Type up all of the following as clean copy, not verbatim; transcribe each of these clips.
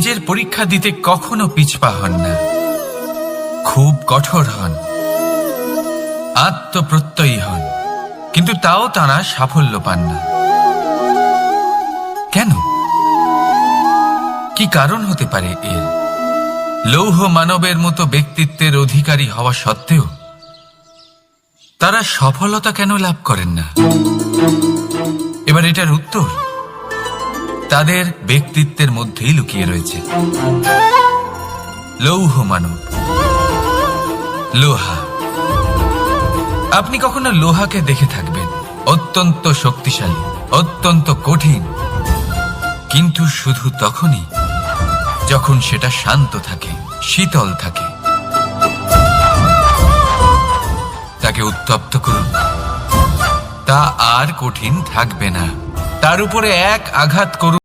নিজের পরীক্ষা দিতে কখনো পিছপা হন না, খুব কঠোর হন, আত্মপ্রত্যয়ী হন, কিন্তু তাও তারা সাফল্য পান না। কেন? কি কারণ হতে পারে এর? লৌহ মানবের মতো ব্যক্তিত্বের অধিকারী হওয়া সত্ত্বেও তারা সফলতা কেন লাভ করেন না? এবার এটার উত্তর তাদের ব্যক্তিত্বের মধ্যেই লুকিয়ে রয়েছে। লৌহ মানব, লোহা। আপনি কখনো লোহাকে দেখে থাকবেন, অত্যন্ত শক্তিশালী, অত্যন্ত কঠিন, কিন্তু শুধু তখনই যখন সেটা শান্ত থাকে, শীতল থাকে। তাকে উত্তপ্ত করুন, তা আর কঠিন থাকবে না। তার উপরে এক আঘাত করুন,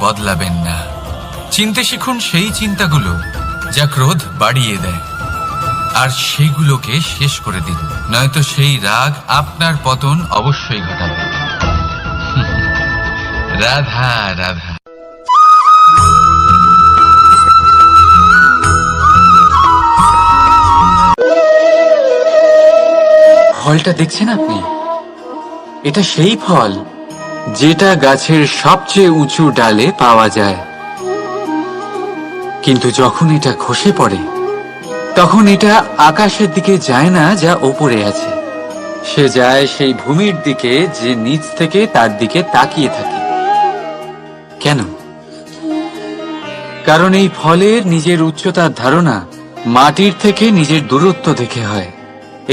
বদলাবেন না। চিনতে শিখুন সেই চিন্তাগুলো যা ক্রোধ বাড়িয়ে দেয়, আর সেগুলোকে শেষ করে দিন, নয়তো সেই রাগ আপনার পতন অবশ্যই ঘটাবে। রাধা রাধা। ফলটা দেখছেন আপনি? এটা সেই ফল যেটা গাছের সবচেয়ে উঁচু ডালে পাওয়া যায়, কিন্তু যখন এটা খসে পড়ে তখন এটা আকাশের দিকে যায় না যা ওপরে আছে, সে যায় সেই ভূমির দিকে যে নিচ থেকে তার দিকে তাকিয়ে থাকে। কেন? কারণ এই ফলের নিজের উচ্চতার ধারণা মাটির থেকে নিজের দূরত্ব দেখে হয়।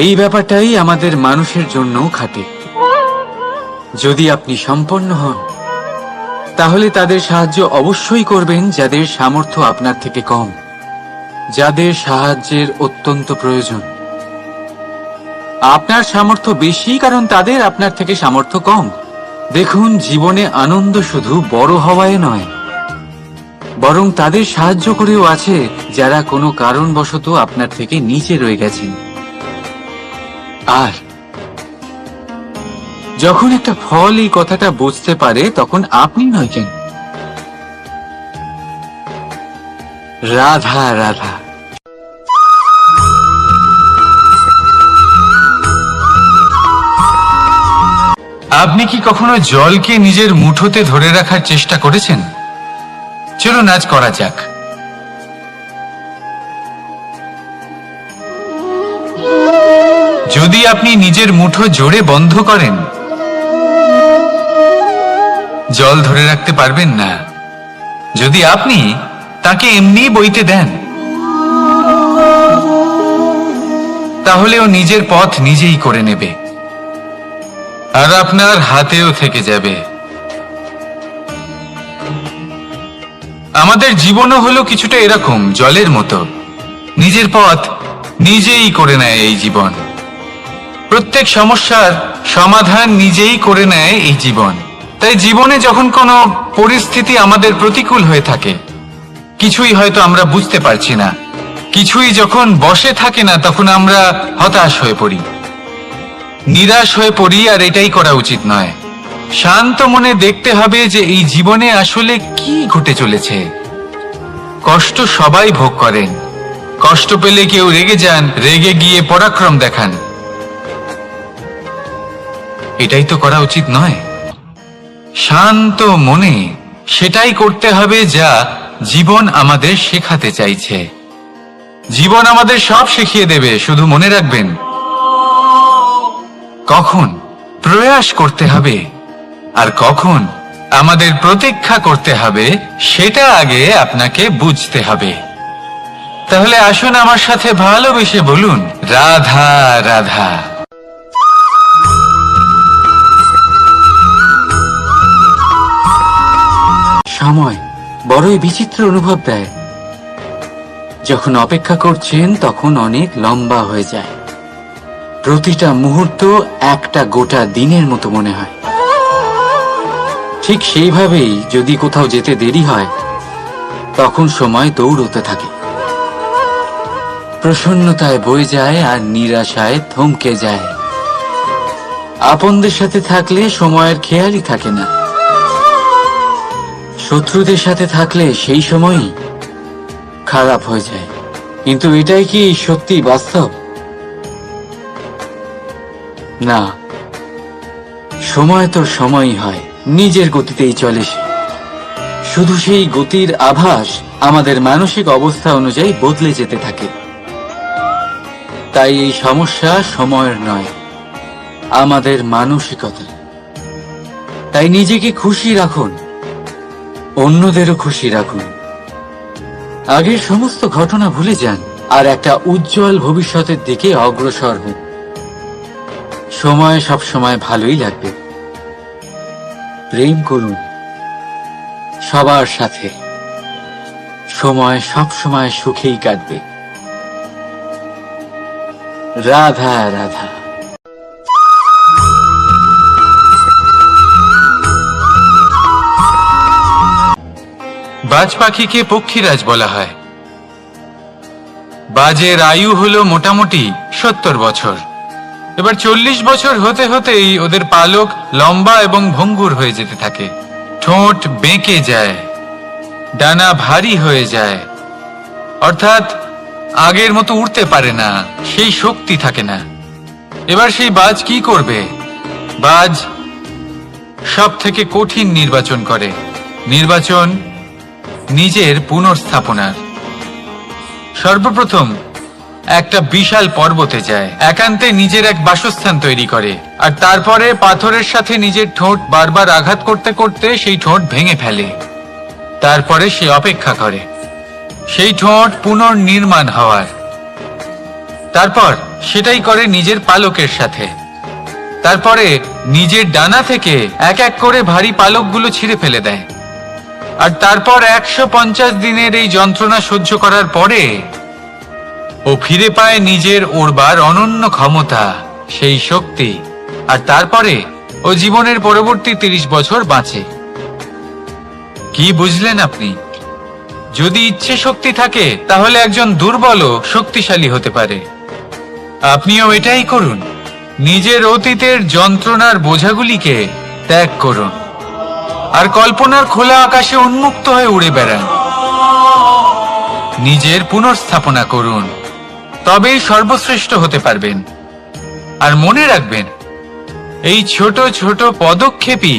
এই ব্যাপারটাই আমাদের মানুষের জন্যও খাটে। যদি আপনি সম্পন্ন হন, তাহলে তাদের সাহায্য অবশ্যই করবেন যাদের সামর্থ্য আপনার থেকে কম, যাদের সাহায্যের অত্যন্ত প্রয়োজন। আপনার সামর্থ্য বেশি কারণ তাদের আপনার থেকে সামর্থ্য কম। দেখুন, জীবনে আনন্দ শুধু বড় হওয়ায় নয়, বরং তাদের সাহায্য করেও আছে যারা কোনো কারণবশত আপনার থেকে নিচে রয়ে গেছেন। আর যখন একটা ফল এই কথাটা বুঝতে পারে, তখন আপনি নয় কেন, রাধা রাধা। আপনি কি কখনো জলকে নিজের মুঠোতে ধরে রাখার চেষ্টা করেছেন? চলুন আজ করা যাক। যদি আপনি নিজের মুঠো জোরে বন্ধ করেন, জল ধরে রাখতে পারবেন না। যদি আপনি তাকে এমনি বইতে দেন, তাহলে ও নিজের পথ নিজেই করে নেবে, আর আপনার হাতেও থেকে যাবে। আমাদের জীবনও হলো কিছুটা এরকম, জলের মতো। নিজের পথ নিজেই করে নেয় এই জীবন। প্রত্যেক সমস্যার সমাধান নিজেই করে নেয় এই জীবন। তাই জীবনে যখন কোনো পরিস্থিতি আমাদের প্রতিকূল হয়ে থাকে, কিছুই হয়তো আমরা বুঝতে পারছি না, কিছুই যখন বসে থাকে না, তখন আমরা হতাশ হয়ে পড়ি, নিরাশ হয়ে পড়ি। আর এটাই করা উচিত নয়। শান্ত মনে দেখতে হবে যে এই জীবনে আসলে কি ঘটে চলেছে। কষ্ট সবাই ভোগ করেন। কষ্ট পেলে কেউ রেগে যান, রেগে গিয়ে পরাক্রম দেখান। এটাই তো করা উচিত নয়। শান্ত মনে সেটাই করতে হবে যা জীবন আমাদের শেখাতে চাইছে। জীবন আমাদের সব শিখিয়ে দেবে, শুধু মনে রাখবেন কখন প্রয়াস করতে হবে আর কখন আমাদের প্রতীক্ষা করতে হবে, সেটা আগে আপনাকে বুঝতে হবে। তাহলে আসুন আমার সাথে ভালোবেসে বলুন, রাধা রাধা। সময় বড়ই বিচিত্র অনুভব দেয়। যখন অপেক্ষা করছেন তখন অনেক লম্বা হয়ে যায়। প্রতিটা মুহূর্ত একটা গোটা দিনের মতো মনে হয়। ঠিক সেইভাবেই যদি কোথাও যেতে দেরি হয় তখন সময় দৌড়তে থাকে, প্রসন্নতায় বয়ে যায় আর নিরাশায় থমকে যায়। আপনদের সাথে থাকলে সময়ের খেয়ালই থাকে না, শত্রুদের সাথে থাকলে সেই সময়ই খারাপ হয়ে যায়। কিন্তু এটাই কি সত্যি বাস্তব? না, সময় তো সময়ই হয়, নিজের গতিতেই চলে সে। শুধু সেই গতির আভাস আমাদের মানসিক অবস্থা অনুযায়ী বদলে যেতে থাকে। তাই এই সমস্যা সময়ের নয়, আমাদের মানসিকতা। তাই নিজেকে খুশি রাখুন, অন্যদেরও খুশি রাখুন। আগের সমস্ত ঘটনা ভুলে যান আর একটা উজ্জ্বল ভবিষ্যতের দিকে অগ্রসর হন। সময় সবসময় ভালোই লাগবে। প্রেম করুন সবার সাথে, সময় সবসময় সুখেই কাটবে। রাধা রাধা। বাজ পাখিকে পক্ষীরাজ বলা হয়। বাজের আয়ু হলো মোটামুটি 70 বছর। এবার 40 বছর হতে হতেই ওদের পালক লম্বা এবং ভঙ্গুর হয়ে যেতে থাকে, ঠোঁট বেঁকে যায়, ডানা ভারী হয়ে যায়, অর্থাৎ আগের মতো উড়তে পারে না, সেই শক্তি থাকে না। এবার সেই বাজ কি করবে? বাজ সব থেকে কঠিন নির্বাচন করে, নির্বাচন নিজের পুনর্স্থাপনার। সর্বপ্রথম একটা বিশাল পর্বতে যায়, একান্তে নিজের এক বাসস্থান তৈরি করে, আর তারপরে পাথরের সাথে নিজের ঠোঁট বারবার আঘাত করতে করতে সেই ঠোঁট ভেঙে ফেলে। তারপরে সে অপেক্ষা করে সেই ঠোঁট পুনর্নির্মাণ হওয়ার। তারপর সেটাই করে নিজের পালকের সাথে। তারপরে নিজের ডানা থেকে এক এক করে ভারী পালকগুলো ছিঁড়ে ফেলে দেয়। আর তারপর 150 দিনের এই যন্ত্রণা সহ্য করার পরে ও ফিরে পায় নিজের ওড়বার অনন্য ক্ষমতা, সেই শক্তি। আর তারপরে ও জীবনের পরবর্তী 30 বছর বাঁচে। কি বুঝলেন আপনি? যদি ইচ্ছে শক্তি থাকে তাহলে একজন দুর্বলও শক্তিশালী হতে পারে। আপনিও এটাই করুন, নিজের অতীতের যন্ত্রণার বোঝাগুলিকে ত্যাগ করুন আর কল্পনার খোলা আকাশে উন্মুক্ত হয়ে উড়ে বেড়ান। নিজের পুনর্স্থাপনা করুন, তবেই সর্বশ্রেষ্ঠ হতে পারবেন। আর মনে রাখবেন, এই ছোট ছোট পদক্ষেপই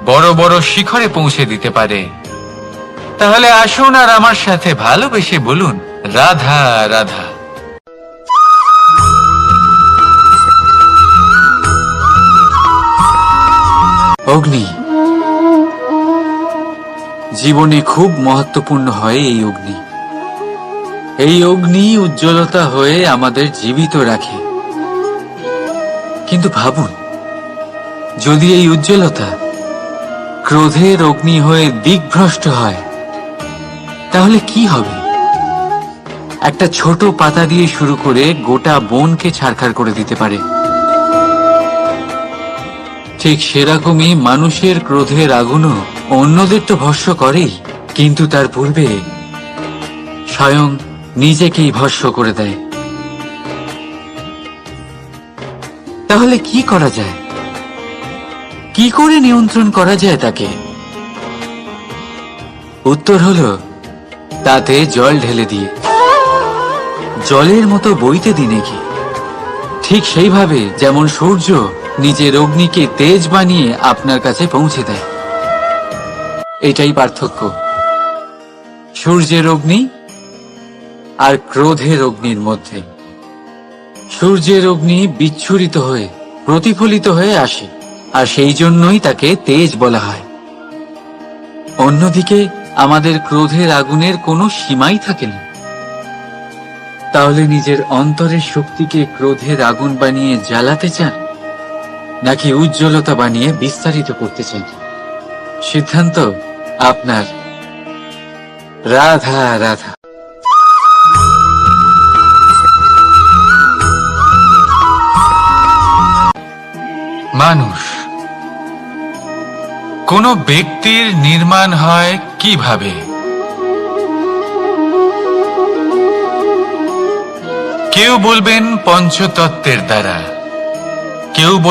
বড় বড় শিখরে পৌঁছে দিতে পারে। তাহলে আসুন আর আমার সাথে ভালোবেসে বলুন, রাধা রাধা। অগ্নি জীবনে খুব মহত্বপূর্ণ হয়। এই অগ্নি, এই অগ্নি উজ্জ্বলতা হয়ে আমাদের জীবিত রাখে। কিন্তু ভাবুন, যদি এই উজ্জ্বলতা ক্রোধের অগ্নি হয়ে দিকভ্রষ্ট হয় তাহলে কি হবে? একটা ছোট পাতা দিয়ে শুরু করে গোটা বনকে ছারখার করে দিতে পারে। ঠিক সেরকমই মানুষের ক্রোধের আগুনও অন্যদের তো ভস্ম করেই, কিন্তু তার পূর্বে স্বয়ং নিজেকেই ভস্ম করে দেয়। তাহলে কি করা যায়? কি করে নিয়ন্ত্রণ করা যায় তাকে? উত্তর হলো, তাতে জল ঢেলে দিয়ে, জলের মতো বইতে দিন নাকি। ঠিক সেইভাবে যেমন সূর্য নিজের অগ্নিকে তেজ বানিয়ে আপনার কাছে পৌঁছে দেয়। এটাই পার্থক্য সূর্যের অগ্নি আর ক্রোধের অগ্নির মধ্যে। সূর্যের অগ্নি বিচ্ছুরিত হয়ে প্রতিফলিত হয়ে আসে, আর সেই জন্যই তাকে তেজ বলা হয়। অন্যদিকে আমাদের ক্রোধের আগুনের কোনো সীমাই থাকে না। তাহলে নিজের অন্তরের শক্তিকে ক্রোধের আগুন বানিয়ে জ্বালাতে চান, নাকি উজ্জ্বলতা বানিয়ে বিস্তারিত করতে চান? সিদ্ধান্ত আপনার। রাধা রাধা। মানুষ, কোন ব্যক্তির নির্মাণ হয় কিভাবে? কেউ বলবেন পঞ্চতত্ত্বের দ্বারা, কেউ বলবেন